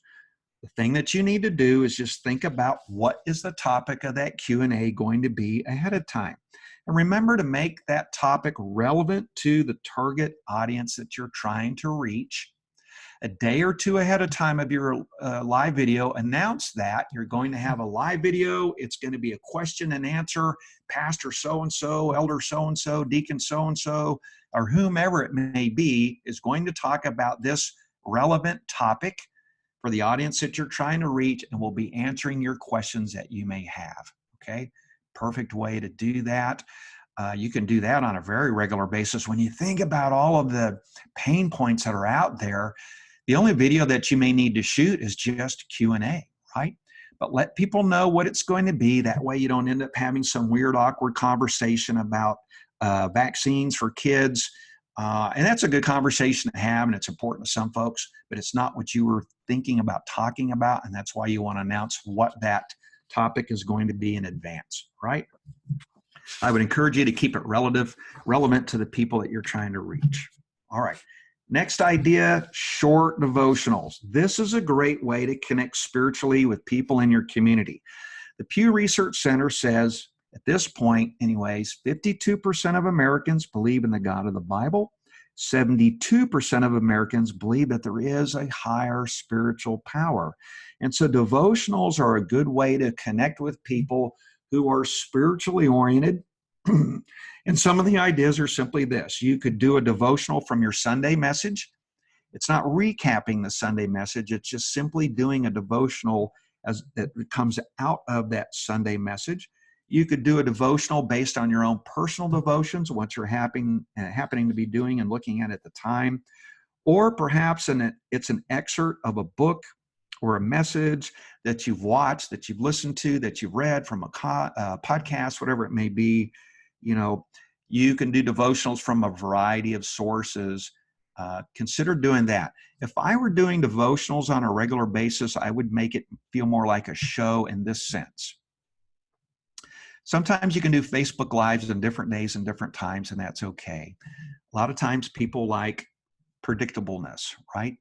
S1: The thing that you need to do is just think about what is the topic of that Q&A going to be ahead of time. And remember to make that topic relevant to the target audience that you're trying to reach. A day or two ahead of time of your live video, announce that you're going to have a live video. It's going to be a question and answer. Pastor so-and-so, elder so-and-so, deacon so-and-so, or whomever it may be is going to talk about this relevant topic for the audience that you're trying to reach, and will be answering your questions that you may have, okay? Perfect way to do that. You can do that on a very regular basis. When you think about all of the pain points that are out there, the only video that you may need to shoot is just Q&A, right? But let people know what it's going to be. That way you don't end up having some weird, awkward conversation about vaccines for kids. And that's a good conversation to have, and it's important to some folks, but it's not what you were thinking about talking about, and that's why you want to announce what that topic is going to be in advance, right? I would encourage you to keep it relevant to the people that you're trying to reach. All right. Next idea, short devotionals. This is a great way to connect spiritually with people in your community. The Pew Research Center says, at this point anyways, 52% of Americans believe in the God of the Bible. 72% of Americans believe that there is a higher spiritual power. And so devotionals are a good way to connect with people who are spiritually oriented. And some of the ideas are simply this. You could do a devotional from your Sunday message. It's not recapping the Sunday message. It's just simply doing a devotional as that comes out of that Sunday message. You could do a devotional based on your own personal devotions, what you're happening to be doing and looking at the time. Or perhaps it's an excerpt of a book or a message that you've watched, that you've listened to, that you've read from a podcast, whatever it may be. You know, you can do devotionals from a variety of sources. Consider doing that. If I were doing devotionals on a regular basis, I would make it feel more like a show in this sense. Sometimes you can do Facebook Lives on different days and different times, and that's okay. A lot of times people like predictableness, right?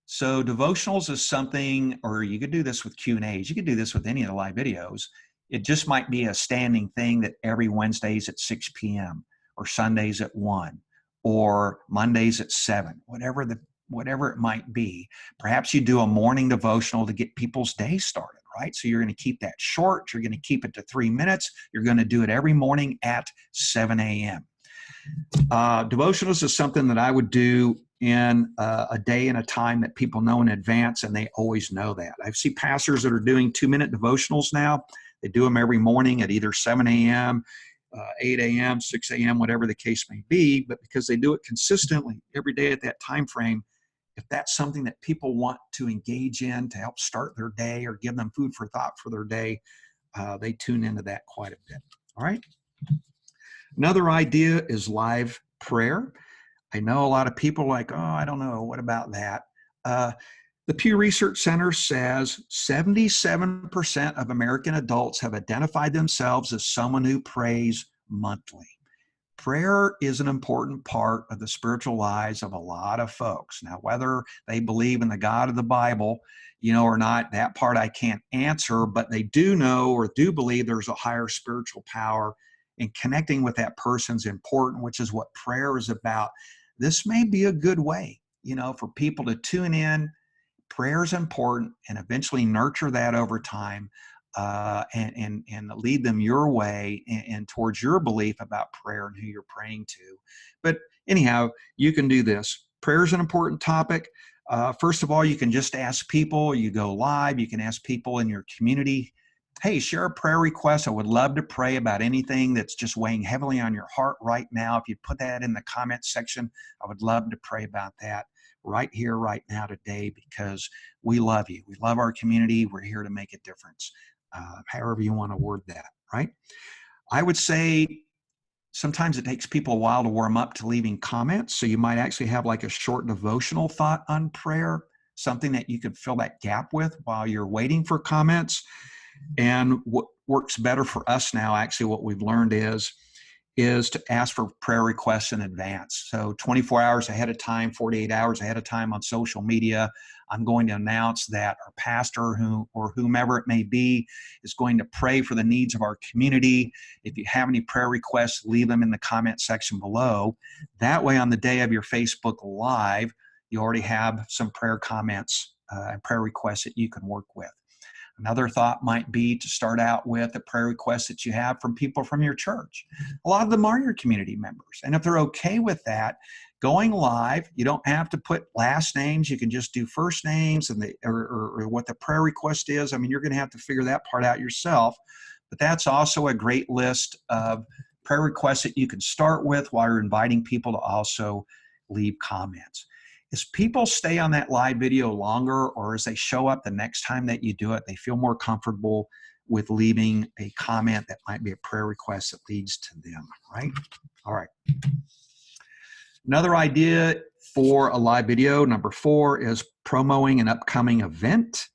S1: So devotionals is something, or you could do this with Q&As. You could do this with any of the live videos. It just might be a standing thing that every Wednesdays at 6 p.m. or Sundays at 1 or Mondays at 7, whatever it might be. Perhaps you do a morning devotional to get people's day started, right? So you're going to keep that short. You're going to keep it to 3 minutes. You're going to do it every morning at 7 a.m. Devotionals is something that I would do in a day and a time that people know in advance, and they always know that. I see pastors that are doing 2-minute devotionals now. They do them every morning at either 7 a.m., 8 a.m., 6 a.m., whatever the case may be, but because they do it consistently every day at that time frame, if that's something that people want to engage in to help start their day or give them food for thought for their day, they tune into that quite a bit. All right. Another idea is live prayer. I know a lot of people are like, oh, I don't know, what about that? The Pew Research Center says 77% of American adults have identified themselves as someone who prays monthly. Prayer is an important part of the spiritual lives of a lot of folks. Now, whether they believe in the God of the Bible, or not, that part I can't answer, but they do know or do believe there's a higher spiritual power, and connecting with that person's important, which is what prayer is about. This may be a good way, for people to tune in. Prayer is important, and eventually nurture that over time, and lead them your way and towards your belief about prayer and who you're praying to. But anyhow, you can do this. Prayer is an important topic. First of all, you can just ask people. You go live. You can ask people in your community, hey, share a prayer request. I would love to pray about anything that's just weighing heavily on your heart right now. If you put that in the comment section, I would love to pray about that right here, right now, today, because we love you. We love our community. We're here to make a difference. However you want to word that, right? I would say sometimes it takes people a while to warm up to leaving comments. So you might actually have like a short devotional thought on prayer, something that you could fill that gap with while you're waiting for comments. And what works better for us now, actually, what we've learned is to ask for prayer requests in advance. So 24 hours ahead of time, 48 hours ahead of time on social media, I'm going to announce that our pastor or whomever it may be is going to pray for the needs of our community. If you have any prayer requests, leave them in the comment section below. That way, on the day of your Facebook Live, you already have some prayer comments and prayer requests that you can work with. Another thought might be to start out with a prayer request that you have from people from your church. A lot of them are your community members. And if they're okay with that, going live, you don't have to put last names. You can just do first names or what the prayer request is. I mean, you're going to have to figure that part out yourself. But that's also a great list of prayer requests that you can start with while you're inviting people to also leave comments. As people stay on that live video longer, or as they show up the next time that you do it, they feel more comfortable with leaving a comment that might be a prayer request that leads to them, right? All right. Another idea for a live video, number 4, is promoting an upcoming event.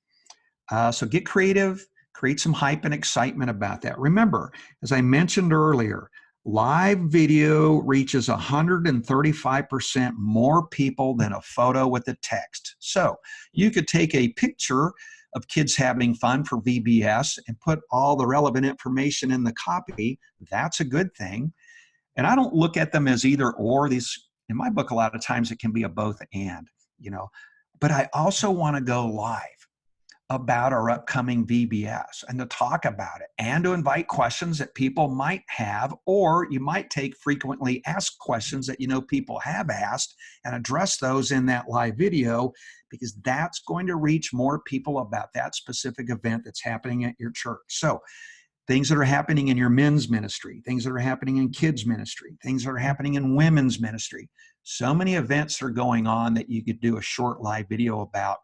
S1: So get creative, create some hype and excitement about that. Remember, as I mentioned earlier, live video reaches 135% more people than a photo with a text. So you could take a picture of kids having fun for VBS and put all the relevant information in the copy. That's a good thing. And I don't look at them as either or. These, in my book, a lot of times it can be a both and, But I also want to go live about our upcoming VBS and to talk about it and to invite questions that people might have, or you might take frequently asked questions that people have asked and address those in that live video, because that's going to reach more people about that specific event that's happening at your church. So things that are happening in your men's ministry, things that are happening in kids ministry, things that are happening in women's ministry. So many events are going on that you could do a short live video about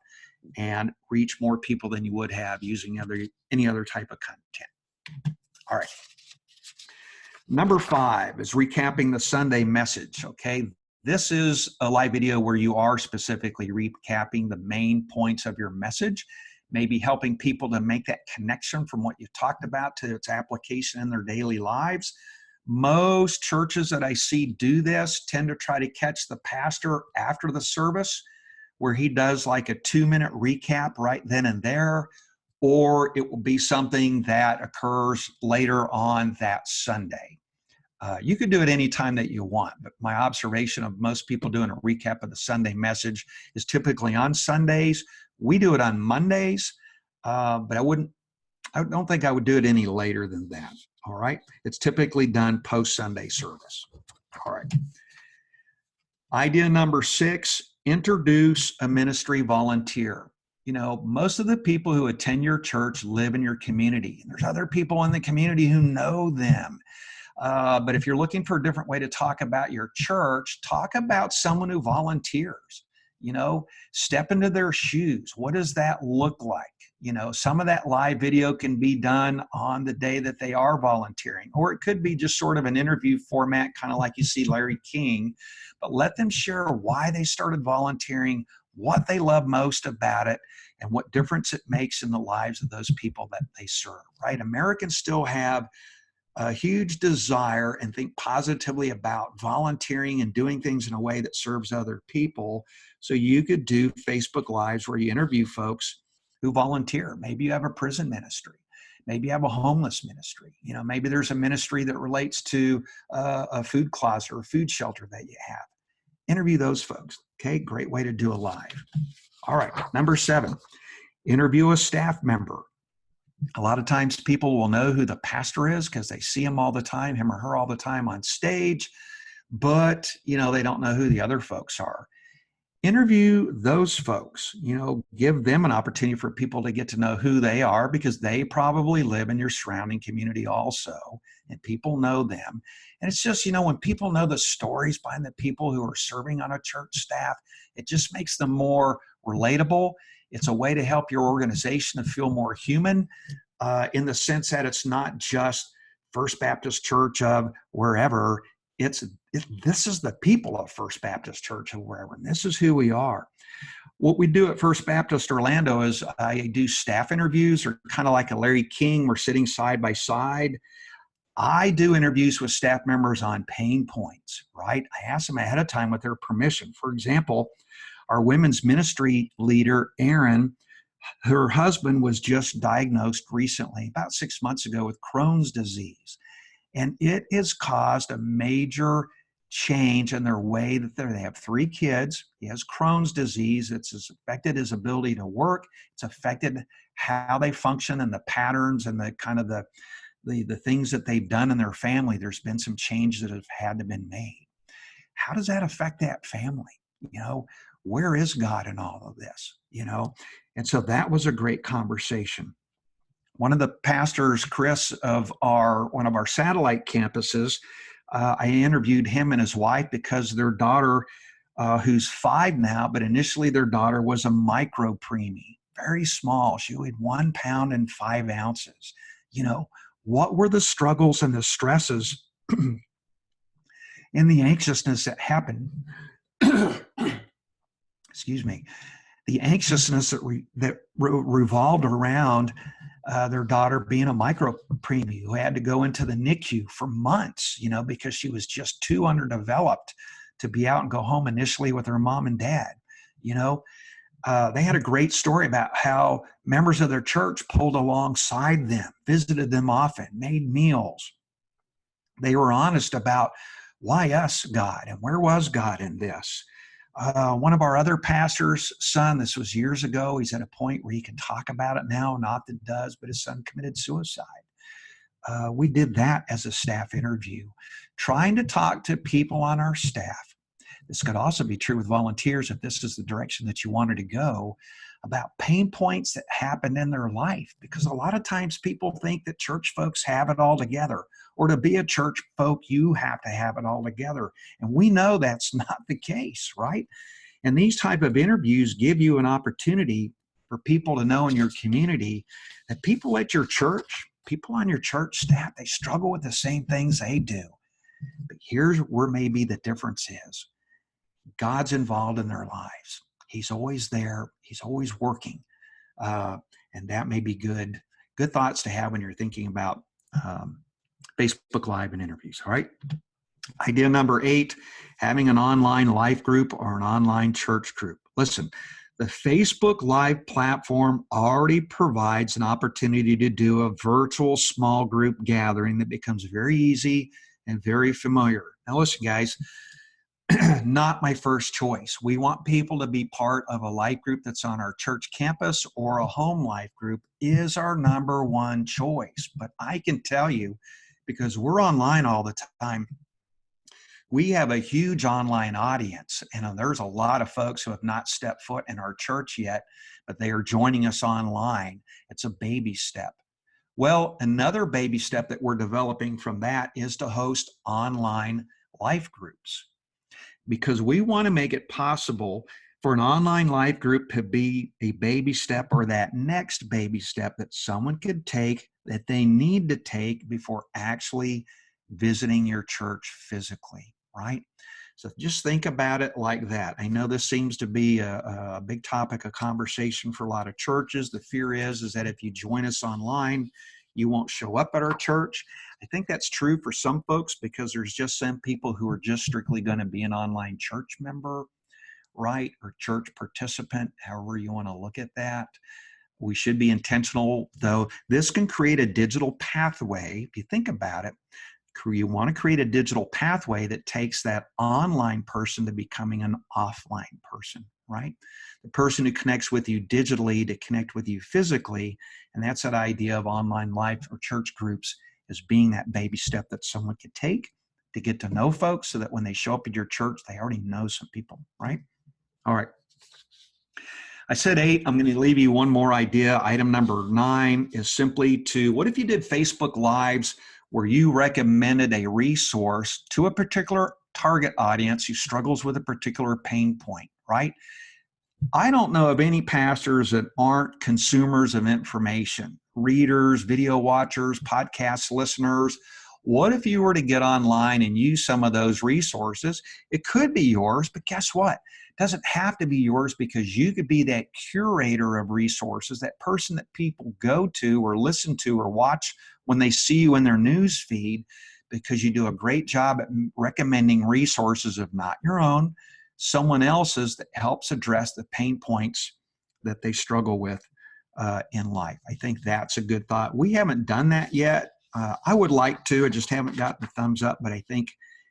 S1: and reach more people than you would have using any other type of content. All right. Number 5 is recapping the Sunday message. Okay. This is a live video where you are specifically recapping the main points of your message, maybe helping people to make that connection from what you talked about to its application in their daily lives. Most churches that I see do this tend to try to catch the pastor after the service, where he does like a 2-minute recap right then and there, or it will be something that occurs later on that Sunday. You could do it any time that you want, but my observation of most people doing a recap of the Sunday message is typically on Sundays. We do it on Mondays, but I don't think I would do it any later than that. All right. It's typically done post Sunday service. All right. Idea number 6 Introduce a ministry volunteer. You know, most of the people who attend your church live in your community. And there's other people in the community who know them. But if you're looking for a different way to talk about your church, talk about someone who volunteers. You know, step into their shoes. What does that look like? You know, some of that live video can be done on the day that they are volunteering, or it could be just sort of an interview format, kind of like you see Larry King, but let them share why they started volunteering, what they love most about it, and what difference it makes in the lives of those people that they serve, right? Americans still have a huge desire and think positively about volunteering and doing things in a way that serves other people. So you could do Facebook Lives where you interview folks who volunteer. Maybe you have a prison ministry. Maybe you have a homeless ministry. You know, maybe there's a ministry that relates to a food closet or a food shelter that you have. Interview those folks. Okay, great way to do a live. All right, number 7, interview a staff member. A lot of times people will know who the pastor is because they see him all the time, him or her all the time on stage, but, you know, they don't know who the other folks are. Interview those folks, you know, give them an opportunity for people to get to know who they are because they probably live in your surrounding community also, and people know them. And it's just, you know, when people know the stories behind the people who are serving on a church staff, it just makes them more relatable. It's a way to help your organization to feel more human in the sense that it's not just First Baptist Church of wherever. This is the people of First Baptist Church of wherever, and this is who we are. What we do at First Baptist Orlando is I do staff interviews, or kind of like a Larry King, we're sitting side by side. I do interviews with staff members on pain points, right? I ask them ahead of time with their permission. For example, our women's ministry leader, Erin, her husband was just diagnosed recently, about 6 months ago, with Crohn's disease. And it has caused a major change in their way that they have 3 kids. He has Crohn's disease. It's affected his ability to work. It's affected how they function and the patterns and the kind of the things that they've done in their family. There's been some changes that have had to be made. How does that affect that family? You know, where is God in all of this? You know, and so that was a great conversation. One of the pastors, Chris, of one of our satellite campuses, I interviewed him and his wife because their daughter, who's 5 now, but initially their daughter was a micro preemie, very small. She weighed 1 pound and 5 ounces. You know, what were the struggles and the stresses and the anxiousness that happened? Excuse me. The anxiousness that revolved around their daughter being a micro preemie who had to go into the NICU for months, you know, because she was just too underdeveloped to be out and go home initially with her mom and dad. You know, they had a great story about how members of their church pulled alongside them, visited them often, made meals. They were honest about why us, God, and where was God in this? One of our other pastors' son, this was years ago, he's at a point where he can talk about it now, not that does, but his son committed suicide. We did that as a staff interview, trying to talk to people on our staff. This could also be true with volunteers if this is the direction that you wanted to go, about pain points that happened in their life. Because a lot of times people think that church folks have it all together, or to be a church folk, you have to have it all together. And we know that's not the case, right? And these type of interviews give you an opportunity for people to know in your community that people at your church, people on your church staff, they struggle with the same things they do. But here's where maybe the difference is. God's involved in their lives. He's always there. He's always working. And that may be good thoughts to have when you're thinking about Facebook Live and interviews. All right. Idea number 8, having an online life group or an online church group. Listen, the Facebook Live platform already provides an opportunity to do a virtual small group gathering that becomes very easy and very familiar. Now listen, guys, not my first choice. We want people to be part of a life group that's on our church campus, or a home life group is our number one choice. But I can tell you, because we're online all the time, We have a huge online audience, and there's a lot of folks who have not stepped foot in our church yet, but they are joining us online. It's a baby step. Well, another baby step that we're developing from that is to host online life groups, because we want to make it possible for an online life group to be a baby step, or that next baby step that someone could take, that they need to take before actually visiting your church physically, right? So just think about it like that. I know this seems to be a big topic of conversation for a lot of churches. The fear is that if you join us online, you won't show up at our church. I think that's true for some folks, because there's just some people who are just strictly going to be an online church member, right? Or church participant, however you want to look at that. We should be intentional, though. This can create a digital pathway. If you think about it, you want to create a digital pathway that takes that online person to becoming an offline person, right? The person who connects with you digitally to connect with you physically. And that's that idea of online life or church groups as being that baby step that someone could take to get to know folks, so that when they show up at your church, they already know some people, right? All right. I said 8. I'm going to leave you one more idea. Item number 9 is simply to, what if you did Facebook Lives where you recommended a resource to a particular target audience who struggles with a particular pain point, right? I don't know of any pastors that aren't consumers of information, readers, video watchers, podcast listeners. What if you were to get online and use some of those resources? It could be yours, but guess what? It doesn't have to be yours, because you could be that curator of resources, that person that people go to or listen to or watch when they see you in their news feed, because you do a great job at recommending resources of not your own, someone else's, that helps address the pain points that they struggle with in life. I think that's a good thought. We haven't done that yet. I would like to. I just haven't gotten the thumbs up, but I think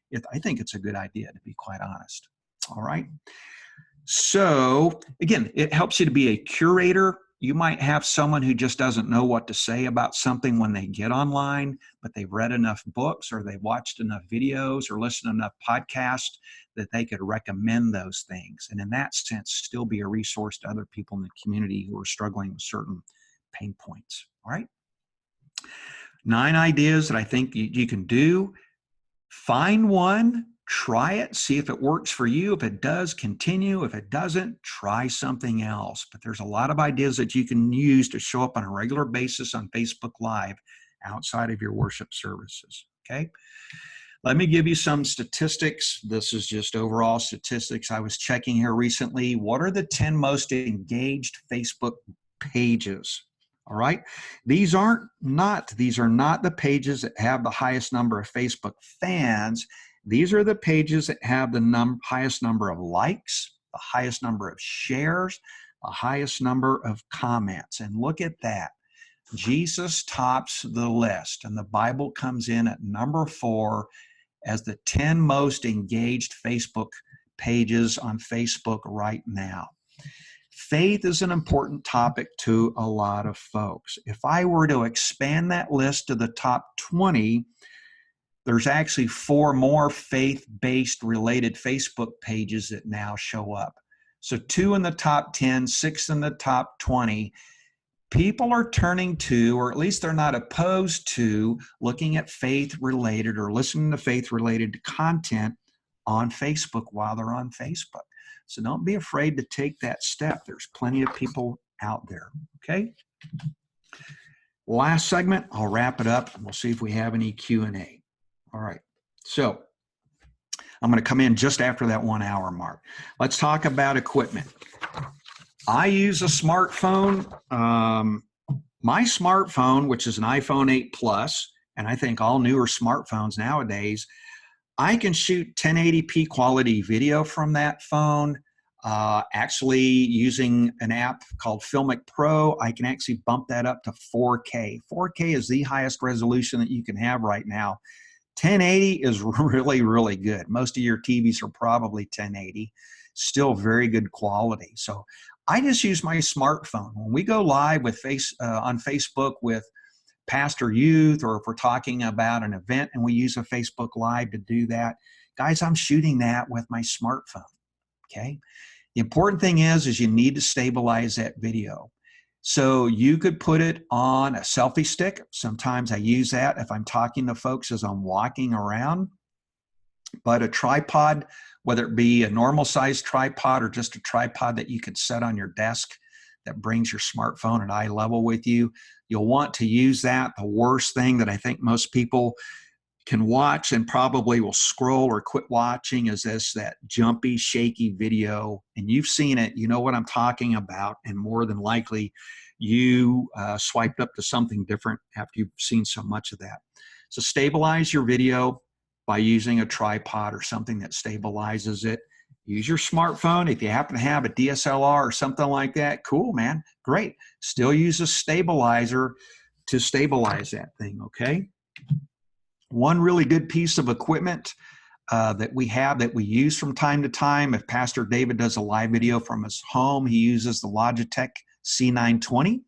S1: it's a good idea, to be quite honest. All right. So again, it helps you to be a curator. You might have someone who just doesn't know what to say about something when they get online, but they've read enough books, or they've watched enough videos, or listened to enough podcasts that they could recommend those things. And in that sense, still be a resource to other people in the community who are struggling with certain pain points. All right. 9 ideas that I think you can do. Find one, try it, see if it works for you. If it does, continue. If it doesn't, try something else. But there's a lot of ideas that you can use to show up on a regular basis on Facebook Live outside of your worship services, okay? Let me give you some statistics. This is just overall statistics. I was checking here recently. What are the 10 most engaged Facebook pages? All right. These are not the pages that have the highest number of Facebook fans. These are the pages that have the highest number of likes, the highest number of shares, the highest number of comments. And look at that. Jesus tops the list, and the Bible comes in at number 4 as the 10 most engaged Facebook pages on Facebook right now. Faith is an important topic to a lot of folks. If I were to expand that list to the top 20, there's actually 4 more faith-based related Facebook pages that now show up. So 2 in the top 10, 6 in the top 20. People are turning to, or at least they're not opposed to, looking at faith-related or listening to faith-related content on Facebook while they're on Facebook. So don't be afraid to take that step. There's plenty of people out there, okay? Last segment, I'll wrap it up, and we'll see if we have any Q&A. All right, so I'm going to come in just after that 1 hour mark. Let's talk about equipment. I use a smartphone. My smartphone, which is an iPhone 8 Plus, and I think all newer smartphones nowadays, I can shoot 1080p quality video from that phone. Actually, using an app called Filmic Pro, I can actually bump that up to 4K. 4K is the highest resolution that you can have right now. 1080 is really, really good. Most of your TVs are probably 1080. Still very good quality. So I just use my smartphone. When we go live with on Facebook with Pastor Youth, or if we're talking about an event and we use a Facebook Live to do that, Guys, I'm shooting that with my smartphone, okay? The important thing is you need to stabilize that video. So you could put it on a selfie stick. Sometimes I use that if I'm talking to folks as I'm walking around. But a tripod, whether it be a normal size tripod or just a tripod that you could set on your desk that brings your smartphone at eye level with you, you'll want to use that. The worst thing that I think most people can watch and probably will scroll or quit watching is that jumpy, shaky video. And you've seen it, you know what I'm talking about, and more than likely you swiped up to something different after you've seen so much of that. So stabilize your video by using a tripod or something that stabilizes it. Use your smartphone. If you happen to have a DSLR or something like that, cool, man, great. Still use a stabilizer to stabilize that thing, okay? One really good piece of equipment that we have that we use from time to time, if Pastor David does a live video from his home, he uses the Logitech C920.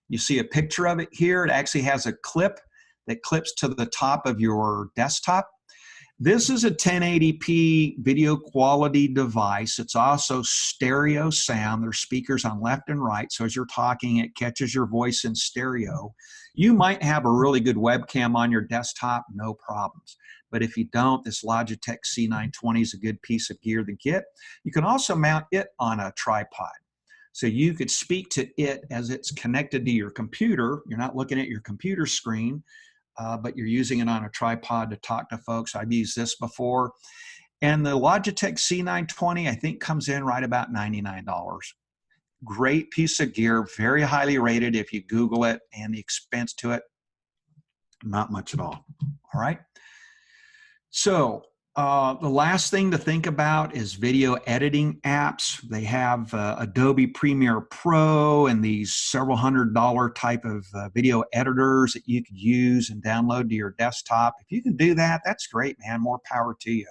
S1: You see a picture of it here. It actually has a clip that clips to the top of your desktop. This is a 1080p video quality device. It's also stereo sound. There's speakers on left and right, so as you're talking, it catches your voice in stereo. You might have a really good webcam on your desktop, no problems. But if you don't, this Logitech C920 is a good piece of gear to get. You can also mount it on a tripod. So you could speak to it as it's connected to your computer. You're not looking at your computer screen, but you're using it on a tripod to talk to folks. I've used this before. And the Logitech C920, I think, comes in right about $99. Great piece of gear, very highly rated if you Google it, and the expense to it, not much at all. All right. So the last thing to think about is video editing apps. They have Adobe Premiere Pro and these several $100 type of video editors that you could use and download to your desktop. If you can do that, that's great, man. More power to you.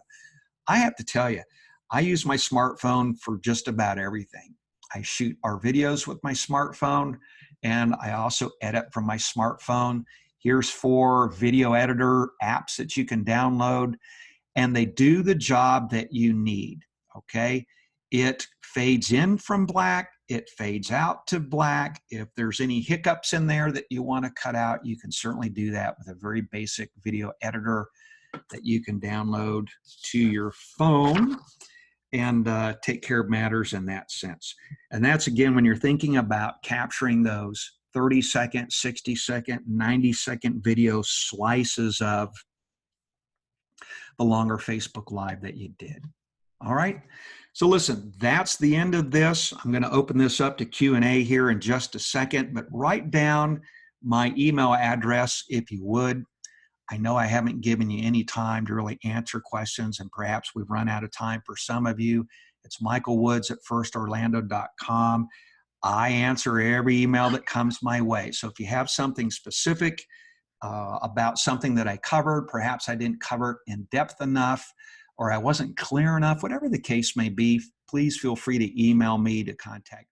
S1: I have to tell you, I use my smartphone for just about everything. I shoot our videos with my smartphone, and I also edit from my smartphone. Here's 4 video editor apps that you can download, and they do the job that you need, okay? It fades in from black, it fades out to black. If there's any hiccups in there that you want to cut out, you can certainly do that with a very basic video editor that you can download to your phone and take care of matters in that sense. And that's, again, when you're thinking about capturing those 30-second, 60-second, 90-second video slices of the longer Facebook Live that you did. All right. So listen, that's the end of this. I'm going to open this up to Q&A here in just a second, but write down my email address if you would. I know I haven't given you any time to really answer questions, and perhaps we've run out of time for some of you. It's michaelwoods@firstorlando.com. I answer every email that comes my way. So if you have something specific about something that I covered, perhaps I didn't cover it in depth enough, or I wasn't clear enough, whatever the case may be, please feel free to email me to contact me.